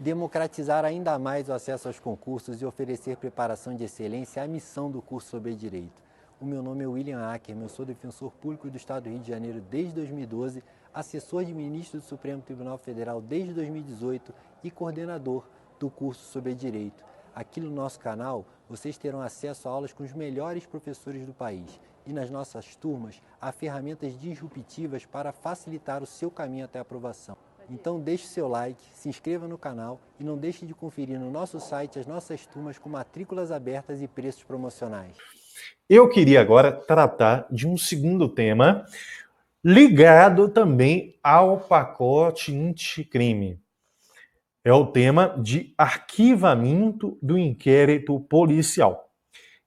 Democratizar ainda mais o acesso aos concursos e oferecer preparação de excelência é a missão do curso sobre Direito. O meu nome é William Ackerman, eu sou defensor público do Estado do Rio de Janeiro desde 2012, assessor de ministro do Supremo Tribunal Federal desde 2018 e coordenador do curso sobre Direito. Aqui no nosso canal, vocês terão acesso a aulas com os melhores professores do país. E nas nossas turmas, há ferramentas disruptivas para facilitar o seu caminho até a aprovação. Então deixe seu like, se inscreva no canal e não deixe de conferir no nosso site as nossas turmas com matrículas abertas e preços promocionais. Eu queria agora tratar de um segundo tema ligado também ao pacote anticrime. É o tema de arquivamento do inquérito policial.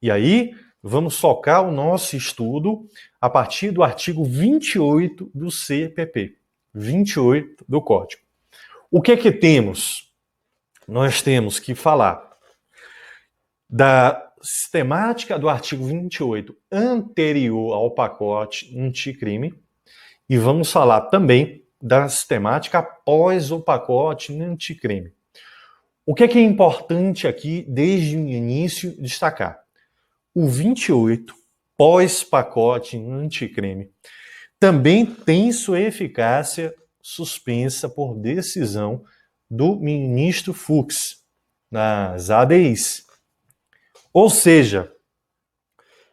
E aí, vamos focar o nosso estudo a partir do artigo 28 do CPP, 28 do Código. O que é que temos? Nós temos que falar da sistemática do artigo 28 anterior ao pacote anticrime e vamos falar também da sistemática após o pacote anticrime. O que é importante aqui, desde o início, destacar? O 28, pós-pacote anticrime, também tem sua eficácia suspensa por decisão do ministro Fux, nas ADIs. Ou seja,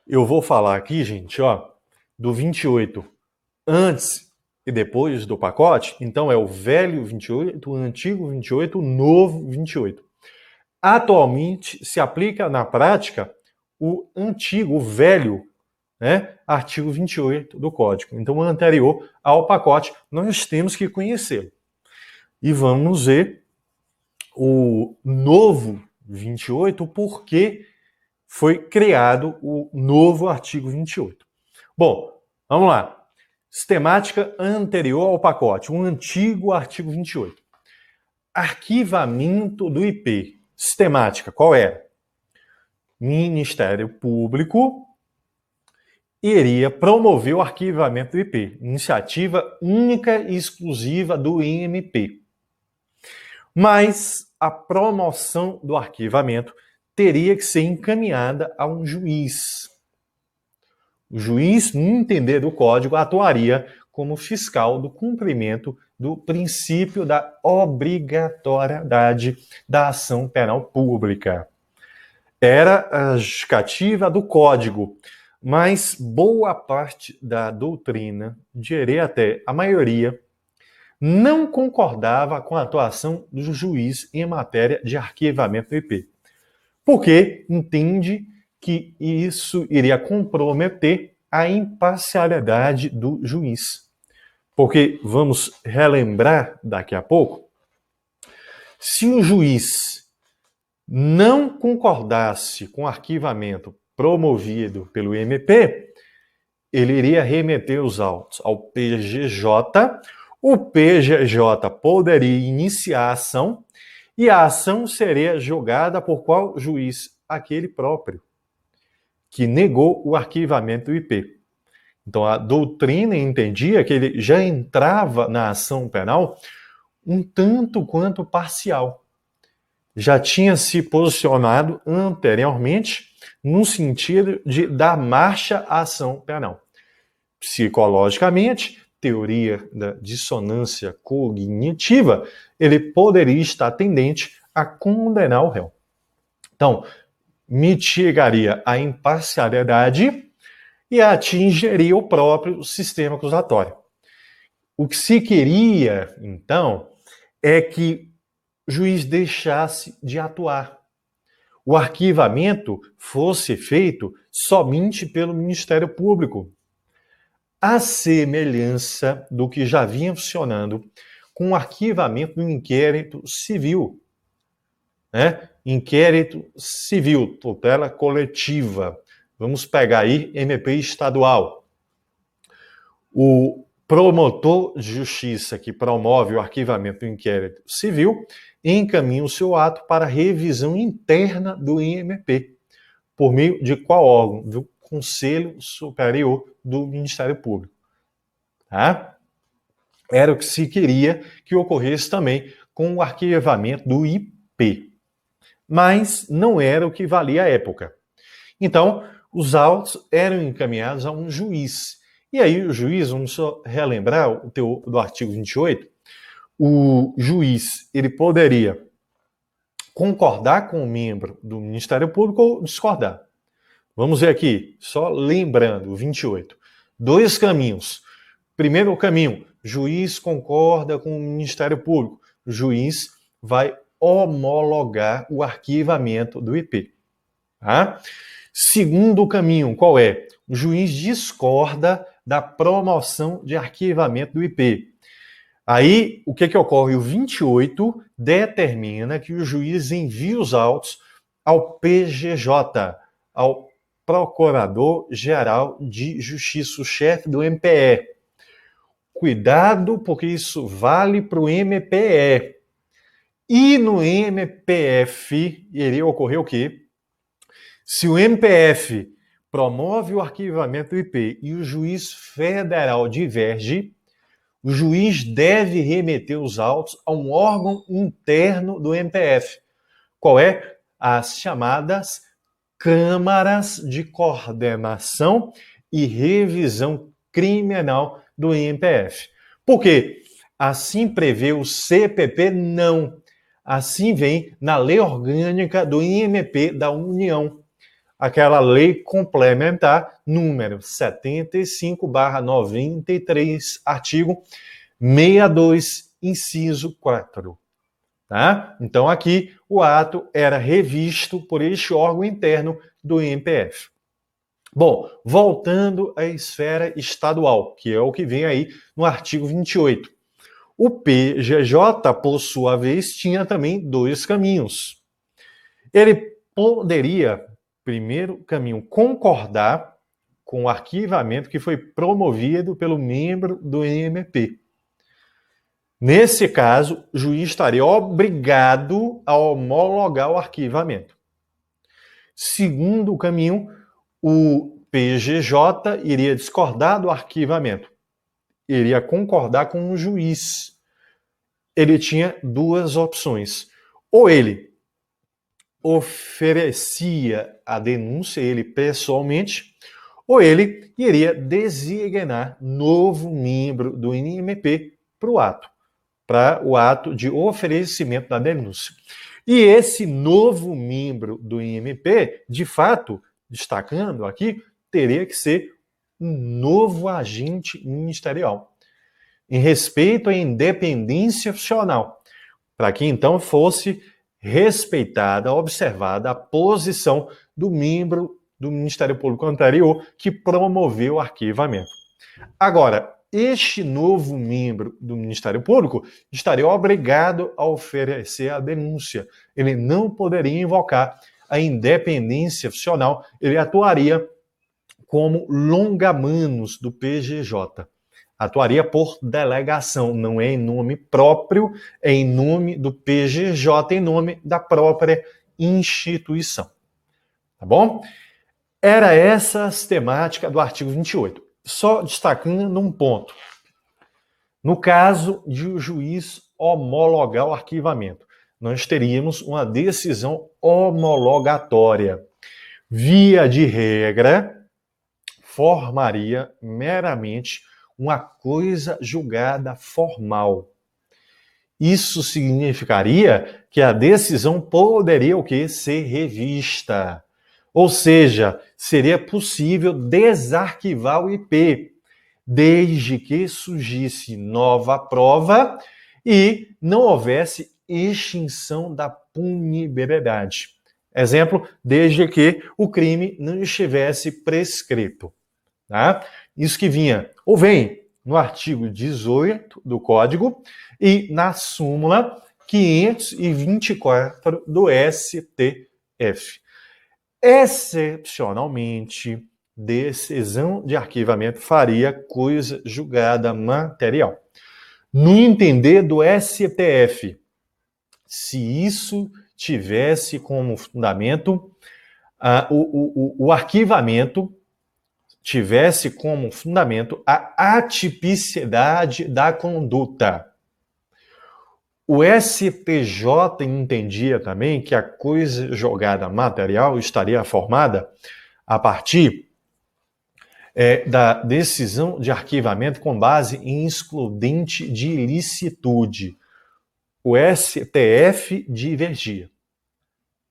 eu vou falar aqui, gente, do 28 antes e depois do pacote, então é o velho 28, o antigo 28, o novo 28. Atualmente se aplica na prática o antigo, o velho, artigo 28 do Código. Então, o anterior ao pacote, nós temos que conhecê-lo. E vamos ver o novo 28, porque foi criado o novo artigo 28. Bom, vamos lá. Sistemática anterior ao pacote, o antigo artigo 28. Arquivamento do IP. Sistemática, qual é? Ministério Público iria promover o arquivamento do IP, iniciativa única e exclusiva do MP. Mas a promoção do arquivamento teria que ser encaminhada a um juiz. O juiz, no entender do Código, atuaria como fiscal do cumprimento do princípio da obrigatoriedade da ação penal pública. Era a justificativa do Código, mas boa parte da doutrina, diria até a maioria, não concordava com a atuação do juiz em matéria de arquivamento do IP, porque entende que isso iria comprometer a imparcialidade do juiz. Porque, vamos relembrar daqui a pouco, se o juiz não concordasse com o arquivamento promovido pelo MP, ele iria remeter os autos ao PGJ, o PGJ poderia iniciar a ação e a ação seria julgada por qual juiz? Aquele próprio, que negou o arquivamento do IP. Então, a doutrina entendia que ele já entrava na ação penal um tanto quanto parcial. Já tinha se posicionado anteriormente no sentido de dar marcha à ação penal. Psicologicamente, teoria da dissonância cognitiva, ele poderia estar tendente a condenar o réu. Então, mitigaria a imparcialidade e atingiria o próprio sistema acusatório. O que se queria, então, é que o juiz deixasse de atuar. O arquivamento fosse feito somente pelo Ministério Público. A semelhança do que já vinha funcionando com o arquivamento do inquérito civil. Inquérito civil, tutela coletiva. Vamos pegar aí MP estadual. O promotor de justiça que promove o arquivamento do inquérito civil encaminha o seu ato para revisão interna do IMP, por meio de qual órgão? Do Conselho Superior do Ministério Público. Tá? Era o que se queria que ocorresse também com o arquivamento do IP. Mas não era o que valia à época. Então, os autos eram encaminhados a um juiz. E aí o juiz, vamos só relembrar o teor do artigo 28, o juiz ele poderia concordar com o membro do Ministério Público ou discordar. Vamos ver aqui, só lembrando, o 28. Dois caminhos. Primeiro caminho, juiz concorda com o Ministério Público. O juiz vai homologar o arquivamento do IP. Tá? Segundo caminho, qual é? O juiz discorda da promoção de arquivamento do IP. Aí, o que ocorre? O 28 determina que o juiz envie os autos ao PGJ, ao Procurador-Geral de Justiça, o chefe do MPE. Cuidado, porque isso vale para o MPE. E no MPF iria ocorrer o quê? Se o MPF promove o arquivamento do IP e o juiz federal diverge, o juiz deve remeter os autos a um órgão interno do MPF. Qual é? As chamadas Câmaras de Coordenação e Revisão Criminal do MPF. Por quê? Assim prevê o CPP? Não. Assim vem na Lei Orgânica do IMP da União. Aquela lei complementar número 75/93, artigo 62, inciso 4. Tá? Então aqui o ato era revisto por este órgão interno do MPF. Bom, voltando à esfera estadual, que é o que vem aí no artigo 28. O PGJ, por sua vez, tinha também dois caminhos. Ele poderia, primeiro caminho, concordar com o arquivamento que foi promovido pelo membro do MP. Nesse caso, o juiz estaria obrigado a homologar o arquivamento. Segundo caminho, o PGJ iria discordar do arquivamento. Iria concordar com o juiz. Ele tinha duas opções. Ou ele oferecia a denúncia, ele pessoalmente, ou ele iria designar novo membro do INMP para o ato de oferecimento da denúncia. E esse novo membro do INMP, de fato, destacando aqui, teria que ser um novo agente ministerial, em respeito à independência funcional, para que então fosse respeitada, observada a posição do membro do Ministério Público anterior que promoveu o arquivamento. Agora, este novo membro do Ministério Público estaria obrigado a oferecer a denúncia. Ele não poderia invocar a independência funcional, ele atuaria como longa-manos do PGJ. Atuaria por delegação, não é em nome próprio, é em nome do PGJ, em nome da própria instituição. Tá bom? Era essa a temática do artigo 28. Só destacando um ponto. No caso de o juiz homologar o arquivamento, nós teríamos uma decisão homologatória. Via de regra, formaria meramente uma coisa julgada formal. Isso significaria que a decisão poderia o quê? Ser revista. Ou seja, seria possível desarquivar o IP, desde que surgisse nova prova e não houvesse extinção da punibilidade. Exemplo, desde que o crime não estivesse prescrito. Tá? Isso que vinha, ou vem no artigo 18 do Código e na súmula 524 do STF. Excepcionalmente, decisão de arquivamento faria coisa julgada material. No entender do STF, se isso tivesse como fundamento, o arquivamento tivesse como fundamento a atipicidade da conduta. O STJ entendia também que a coisa jogada material estaria formada a partir da decisão de arquivamento com base em excludente de ilicitude. O STF divergia.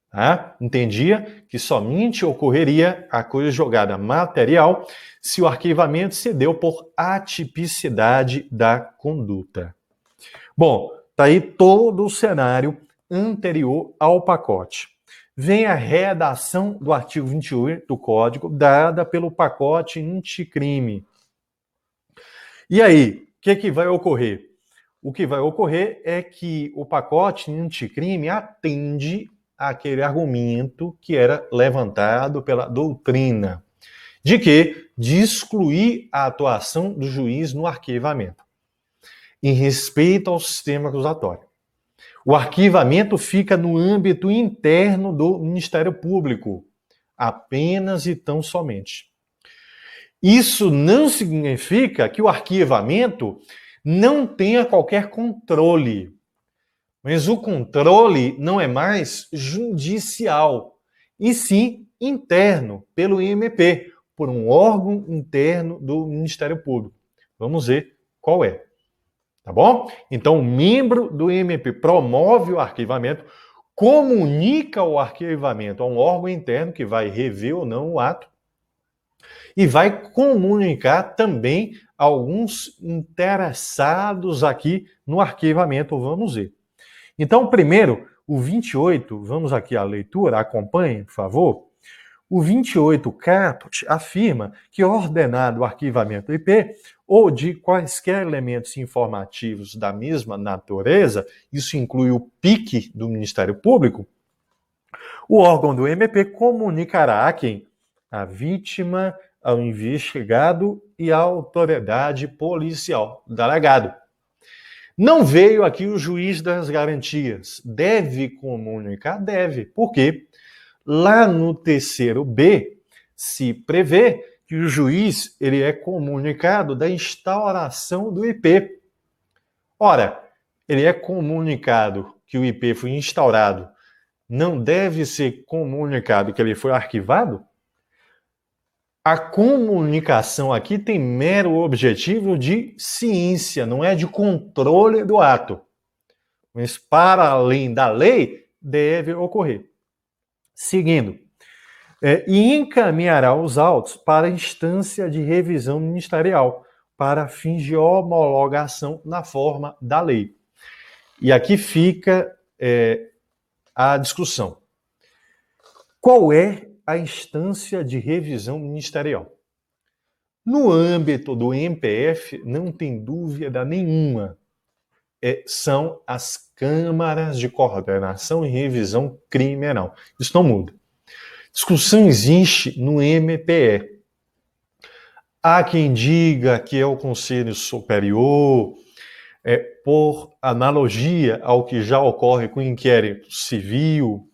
Tá? Entendia que somente ocorreria a coisa jogada material se o arquivamento se deu por atipicidade da conduta. Bom, está aí todo o cenário anterior ao pacote. Vem a redação do artigo 28 do Código, dada pelo pacote anticrime. E aí, o que vai ocorrer? O que vai ocorrer é que o pacote anticrime atende àquele argumento que era levantado pela doutrina, de excluir a atuação do juiz no arquivamento, em respeito ao sistema acusatório. O arquivamento fica no âmbito interno do Ministério Público, apenas e tão somente. Isso não significa que o arquivamento não tenha qualquer controle, mas o controle não é mais judicial, e sim interno, pelo IMP, por um órgão interno do Ministério Público. Vamos ver qual é. Tá bom? Então, o membro do MP promove o arquivamento, comunica o arquivamento a um órgão interno que vai rever ou não o ato e vai comunicar também a alguns interessados aqui no arquivamento. Vamos ver. Então, primeiro, o 28, vamos aqui à leitura, acompanhe, por favor. O 28 caput afirma que ordenado o arquivamento do IP ou de quaisquer elementos informativos da mesma natureza, isso inclui o PIC do Ministério Público, o órgão do MP comunicará a quem? A vítima, ao investigado e à autoridade policial, delegado. Não veio aqui o juiz das garantias. Deve comunicar? Deve. Por quê? Lá no terceiro B, se prevê que o juiz ele é comunicado da instauração do IP. Ora, ele é comunicado que o IP foi instaurado, não deve ser comunicado que ele foi arquivado? A comunicação aqui tem mero objetivo de ciência, não é de controle do ato. Mas para além da lei, deve ocorrer. Seguindo, e encaminhará os autos para a instância de revisão ministerial, para fins de homologação na forma da lei. E aqui fica a discussão. Qual é a instância de revisão ministerial? No âmbito do MPF, não tem dúvida nenhuma, são as câmaras de coordenação e revisão criminal. Isso não muda. Discussão existe no MPE. Há quem diga que é o Conselho Superior, por analogia ao que já ocorre com o inquérito civil.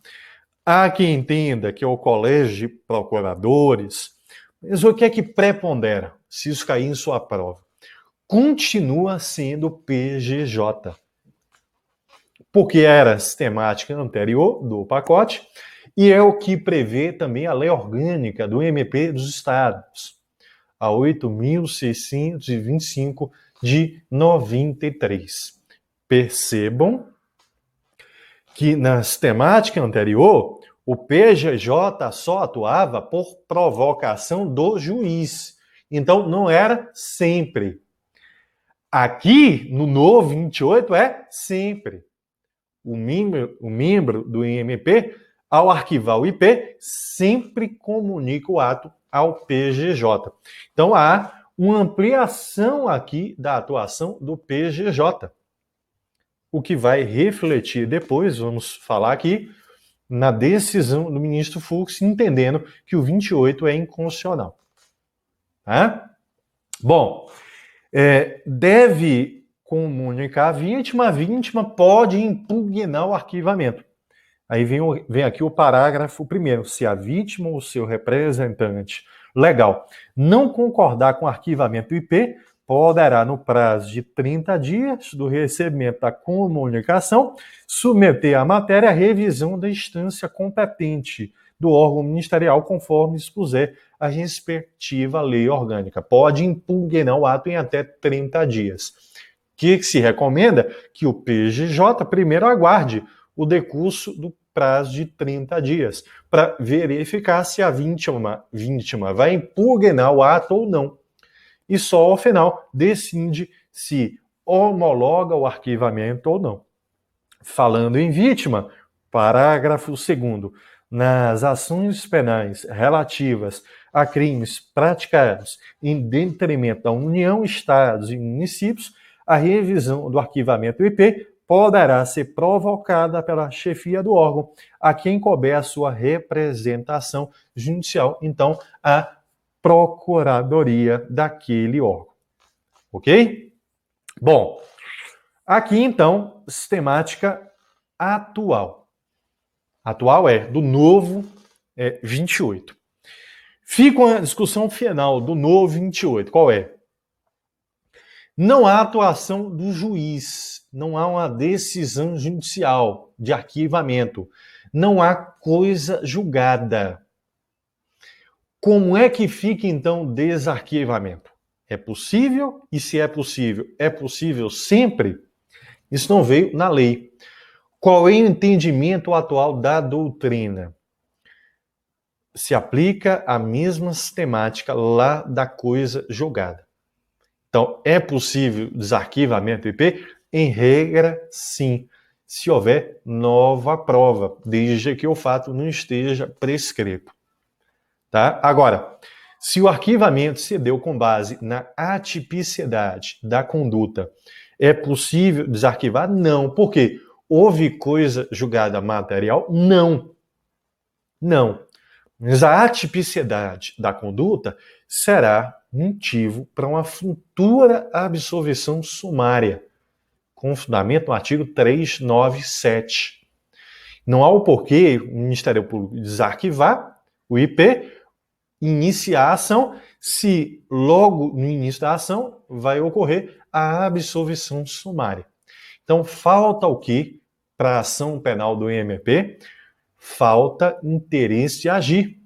Há quem entenda que é o Colégio de Procuradores. Mas o que é que prepondera, se isso cair em sua prova? Continua sendo o PGJ. Porque era a sistemática anterior do pacote e é o que prevê também a lei orgânica do MP dos Estados, a 8.625 de 93. Percebam que na sistemática anterior, o PGJ só atuava por provocação do juiz. Então, não era sempre. Aqui, no novo 28, é sempre. O membro do IMP, ao arquivar o IP, sempre comunica o ato ao PGJ. Então, há uma ampliação aqui da atuação do PGJ, o que vai refletir depois, vamos falar aqui, na decisão do ministro Fux, entendendo que o 28 é inconstitucional. Tá? Bom, deve comunicar a vítima pode impugnar o arquivamento. Aí vem aqui o parágrafo 1º, se a vítima ou seu representante legal não concordar com o arquivamento do IP, poderá, no prazo de 30 dias do recebimento da comunicação, submeter a matéria à revisão da instância competente do órgão ministerial, conforme expuser a respectiva lei orgânica. Pode impugnar o ato em até 30 dias. O que se recomenda? Que o PGJ primeiro aguarde o decurso do prazo de 30 dias para verificar se a vítima vai impugnar o ato ou não. E só ao final decide se homologa o arquivamento ou não. Falando em vítima, parágrafo 2º. Nas ações penais relativas a crimes praticados em detrimento da União, Estados e municípios, a revisão do arquivamento IP poderá ser provocada pela chefia do órgão, a quem couber a sua representação judicial, então a procuradoria daquele órgão. Ok? Bom, aqui então, sistemática atual. Atual é do novo 28. Fica a discussão final do novo 28. Qual é? Não há atuação do juiz, não há uma decisão judicial de arquivamento, não há coisa julgada. Como é que fica, então, desarquivamento? É possível? E se é possível sempre? Isso não veio na lei. Qual é o entendimento atual da doutrina? Se aplica a mesma sistemática lá da coisa julgada. Então, é possível desarquivamento IP? Em regra, sim, se houver nova prova, desde que o fato não esteja prescrito. Tá? Agora, se o arquivamento se deu com base na atipicidade da conduta, é possível desarquivar? Não. Por quê? Houve coisa julgada material? Não. Não. Mas a atipicidade da conduta será motivo para uma futura absolvição sumária, com fundamento no artigo 397. Não há o porquê o Ministério Público desarquivar o IP, iniciar a ação, se logo no início da ação vai ocorrer a absolvição sumária. Então, falta o quê para a ação penal do MP? Falta interesse de agir.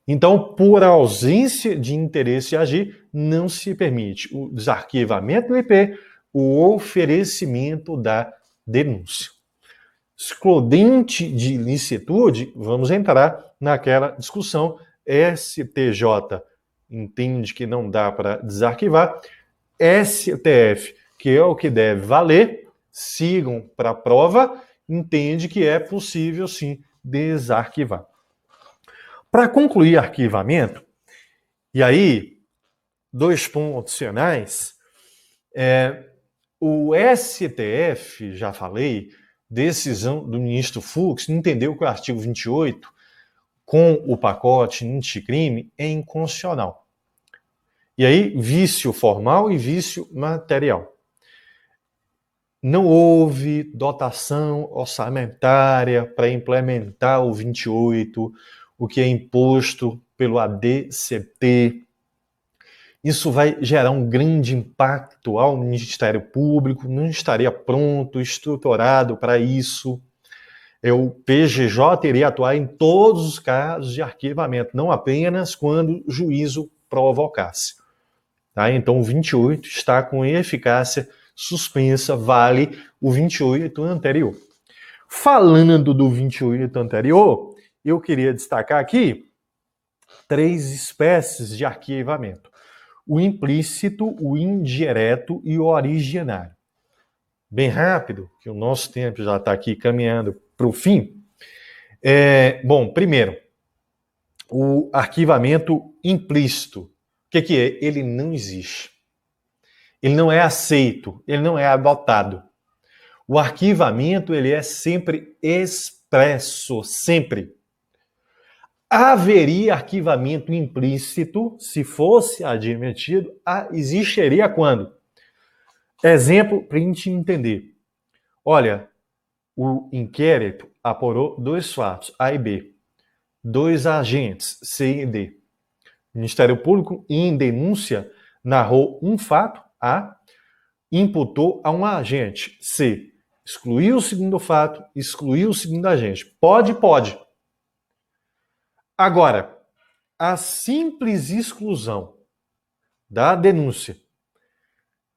Então, por ausência de interesse de agir, não se permite o desarquivamento do IP, o oferecimento da denúncia. Excludente de ilicitude, vamos entrar naquela discussão. STJ entende que não dá para desarquivar. STF, que é o que deve valer, sigam para a prova, entende que é possível, sim, desarquivar. Para concluir arquivamento, e aí, 2 pontos finais, o STF, já falei, decisão do ministro Fux, entendeu que o artigo 28, com o pacote anticrime, é inconstitucional. E aí, vício formal e vício material. Não houve dotação orçamentária para implementar o 28, o que é imposto pelo ADCT. Isso vai gerar um grande impacto ao Ministério Público, não estaria pronto, estruturado para isso. O PGJ iria atuar em todos os casos de arquivamento, não apenas quando o juízo provocasse. Tá? Então, o 28 está com eficácia suspensa, vale o 28 anterior. Falando do 28 anterior, eu queria destacar aqui 3 espécies de arquivamento: o implícito, o indireto e o originário. Bem rápido, que o nosso tempo já está aqui caminhando para o fim. Bom, primeiro, o arquivamento implícito. O que é? Ele não existe. Ele não é aceito, ele não é adotado. O arquivamento, ele é sempre expresso, sempre. Haveria arquivamento implícito se fosse admitido, existiria quando? Exemplo para a gente entender. Olha, o inquérito apurou 2 fatos, A e B. 2 agentes, C e D. O Ministério Público, em denúncia, narrou um fato, A, imputou a um agente, C, excluiu o segundo fato, excluiu o segundo agente. Pode, pode. Agora, a simples exclusão da denúncia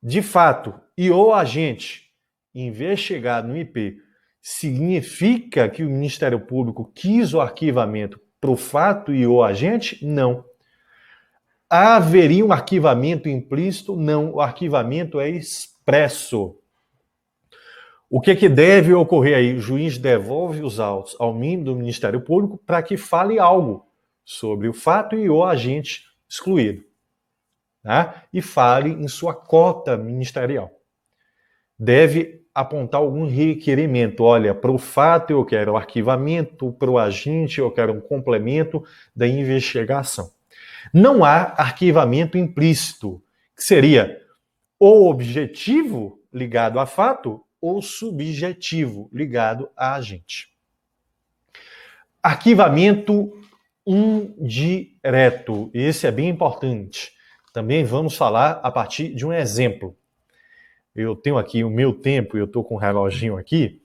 de fato e o agente investigado no IP significa que o Ministério Público quis o arquivamento para o fato e o agente? Não. Haveria um arquivamento implícito? Não. O arquivamento é expresso. O que deve ocorrer aí? O juiz devolve os autos ao membro do Ministério Público para que fale algo sobre o fato e o agente excluído. Tá? E fale em sua cota ministerial. Deve apontar algum requerimento. Olha, para o fato eu quero arquivamento, para o agente eu quero um complemento da investigação. Não há arquivamento implícito, que seria o objetivo ligado a fato ou subjetivo ligado a agente. Arquivamento indireto. Esse é bem importante. Também vamos falar a partir de um exemplo. Eu tenho aqui o meu tempo, eu estou com o reloginho aqui,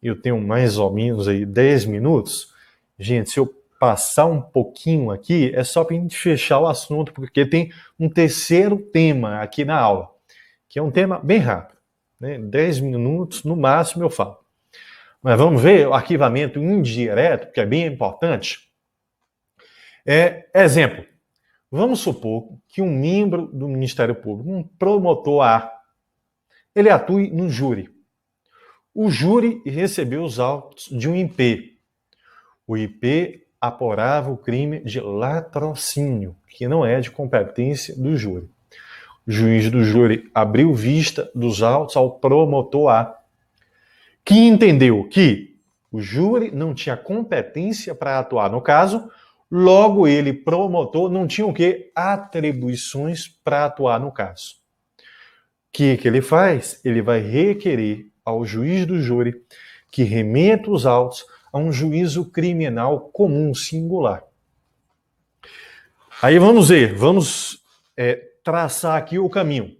eu tenho mais ou menos aí 10 minutos. Gente, se eu passar um pouquinho aqui, é só para a gente fechar o assunto, porque tem um terceiro tema aqui na aula, que é um tema bem rápido. 10 minutos, no máximo, eu falo. Mas vamos ver o arquivamento indireto, que é bem importante. Exemplo, vamos supor que um membro do Ministério Público, um promotor A, ele atue no júri. O júri recebeu os autos de um IP. O IP apurava o crime de latrocínio, que não é de competência do júri. O juiz do júri abriu vista dos autos ao promotor A, que entendeu que o júri não tinha competência para atuar no caso, logo ele, promotor, não tinha o quê? Atribuições para atuar no caso. O que ele faz? Ele vai requerer ao juiz do júri que remeta os autos a um juízo criminal comum singular. Aí vamos ver, vamos traçar aqui o caminho.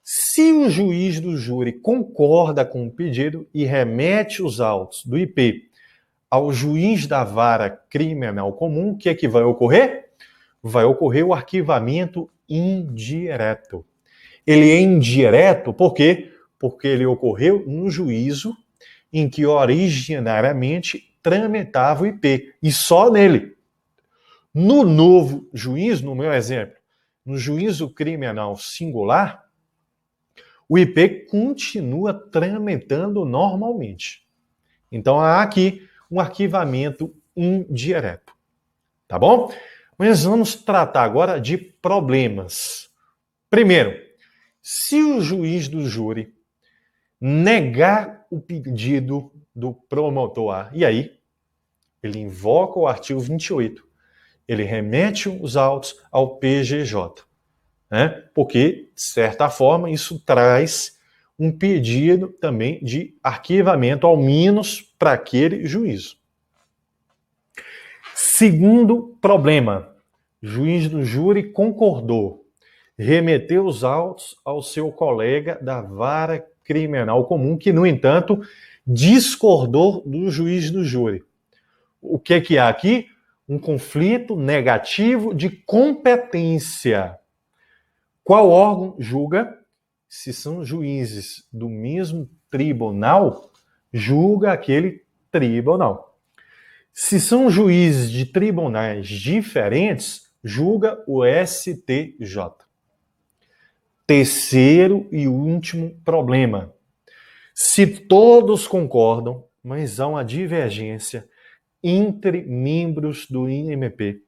Se o juiz do júri concorda com o pedido e remete os autos do IP ao juiz da vara criminal comum, o que é que vai ocorrer? Vai ocorrer o arquivamento indireto. Ele é indireto por quê? Porque ele ocorreu no juízo em que originariamente tramitava o IP, e só nele. No novo juízo, no meu exemplo, no juízo criminal singular, o IP continua tramitando normalmente. Então há aqui um arquivamento indireto. Tá bom? Mas vamos tratar agora de problemas. Primeiro, se o juiz do júri negar o pedido do promotor A, e aí ele invoca o artigo 28, ele remete os autos ao PGJ, né? Porque, de certa forma, isso traz um pedido também de arquivamento, ao menos para aquele juízo. Segundo problema, juiz do júri concordou, remeteu os autos ao seu colega da vara criminal comum, que, no entanto, discordou do juiz do júri. O que há aqui? Um conflito negativo de competência. Qual órgão julga? Se são juízes do mesmo tribunal, julga aquele tribunal. Se são juízes de tribunais diferentes, julga o STJ. Terceiro e último problema. Se todos concordam, mas há uma divergência entre membros do IMP,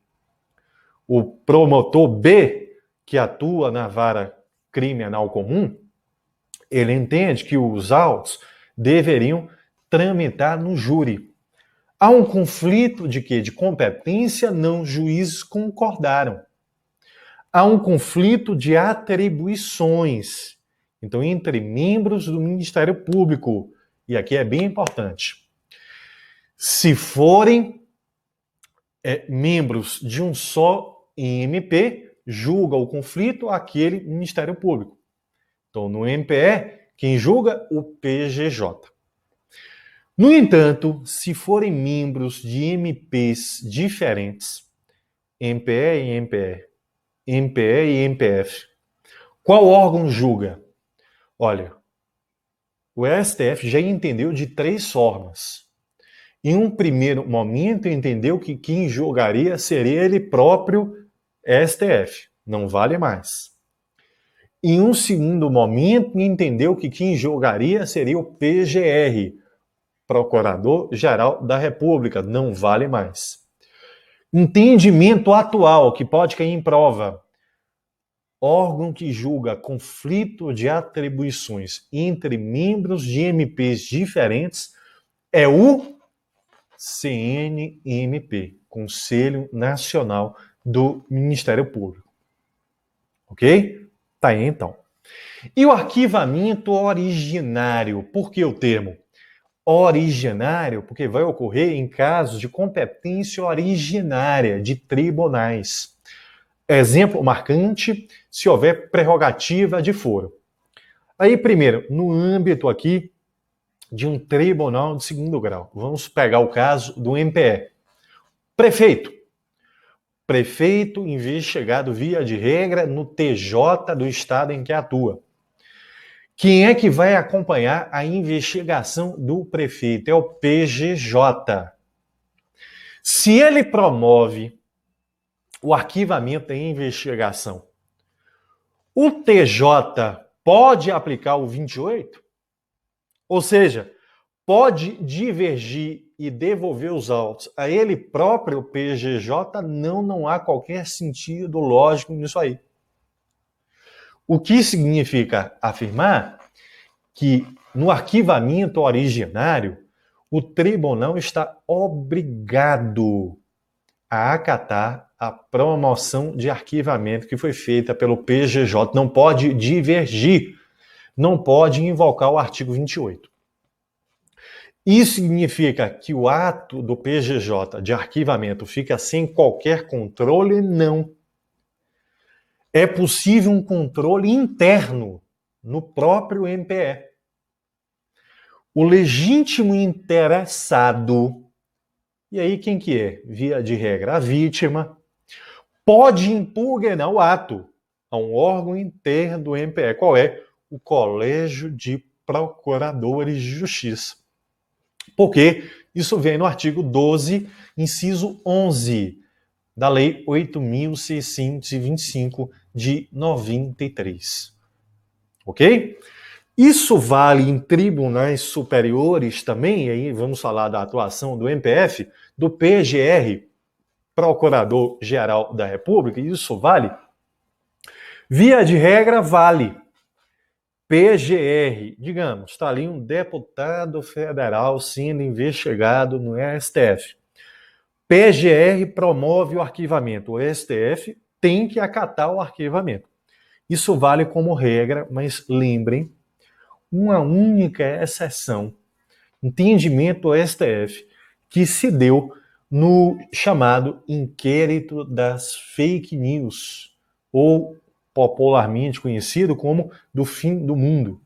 o promotor B, que atua na vara criminal comum, ele entende que os autos deveriam tramitar no júri. Há um conflito de quê? De competência? Não, os juízes concordaram. Há um conflito de atribuições, então, entre membros do Ministério Público. E aqui é bem importante. Se forem membros de um só IMP, julga o conflito aquele Ministério Público. Então, no MPE, quem julga? O PGJ. No entanto, se forem membros de MPs diferentes, MPE e MPE, MPE e MPF, qual órgão julga? Olha, o STF já entendeu de 3 formas. Em um primeiro momento, entendeu que quem julgaria seria ele próprio STF, não vale mais. Em um segundo momento, entendeu que quem julgaria seria o PGR, Procurador-Geral da República, não vale mais. Entendimento atual, que pode cair em prova. Órgão que julga conflito de atribuições entre membros de MPs diferentes é o CNMP, Conselho Nacional do Ministério Público. Ok? Tá aí, então. E o arquivamento originário? Por que o termo originário? Porque vai ocorrer em casos de competência originária de tribunais. Exemplo marcante, se houver prerrogativa de foro. Aí, primeiro, no âmbito aqui de um tribunal de segundo grau. Vamos pegar o caso do MPE. Prefeito. Prefeito investigado via de regra no TJ do estado em que atua. Quem é que vai acompanhar a investigação do prefeito? É o PGJ. Se ele promove o arquivamento da investigação, o TJ pode aplicar o 28? Ou seja, pode divergir e devolver os autos a ele próprio, o PGJ? Não há qualquer sentido lógico nisso aí. O que significa afirmar que no arquivamento originário, o tribunal está obrigado a acatar a promoção de arquivamento que foi feita pelo PGJ. Não pode divergir, não pode invocar o artigo 28. Isso significa que o ato do PGJ de arquivamento fica sem qualquer controle? Não. É possível um controle interno no próprio MPE. O legítimo interessado, e aí quem que é? Via de regra, a vítima, pode impugnar o ato a um órgão interno do MPE. Qual é? O Colégio de Procuradores de Justiça. Porque isso vem no artigo 12, inciso 11, da Lei 8.625 de 93. Ok? Isso vale em tribunais superiores também, e aí vamos falar da atuação do MPF, do PGR, Procurador-Geral da República, isso vale? Via de regra, vale. PGR, digamos, está ali um deputado federal sendo investigado no STF. PGR promove o arquivamento. O STF tem que acatar o arquivamento. Isso vale como regra, mas lembrem, uma única exceção, entendimento do STF, que se deu no chamado inquérito das fake news, ou popularmente conhecido como do fim do mundo,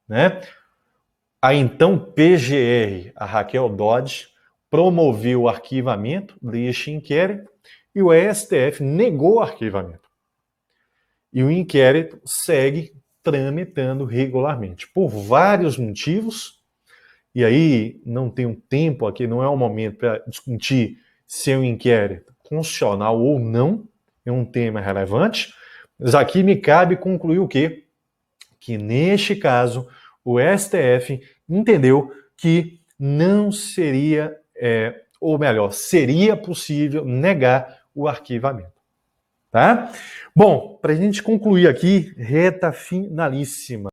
né? A então PGR, a Raquel Dodge, promoveu o arquivamento deste inquérito e o STF negou o arquivamento. E o inquérito segue tramitando regularmente, por vários motivos, e aí não tenho tempo aqui, não é o momento para discutir se é um inquérito constitucional ou não, é um tema relevante, mas aqui me cabe concluir o quê? Que neste caso o STF entendeu que não seria, ou melhor, seria possível negar o arquivamento. Tá? Bom, para a gente concluir aqui, reta finalíssima.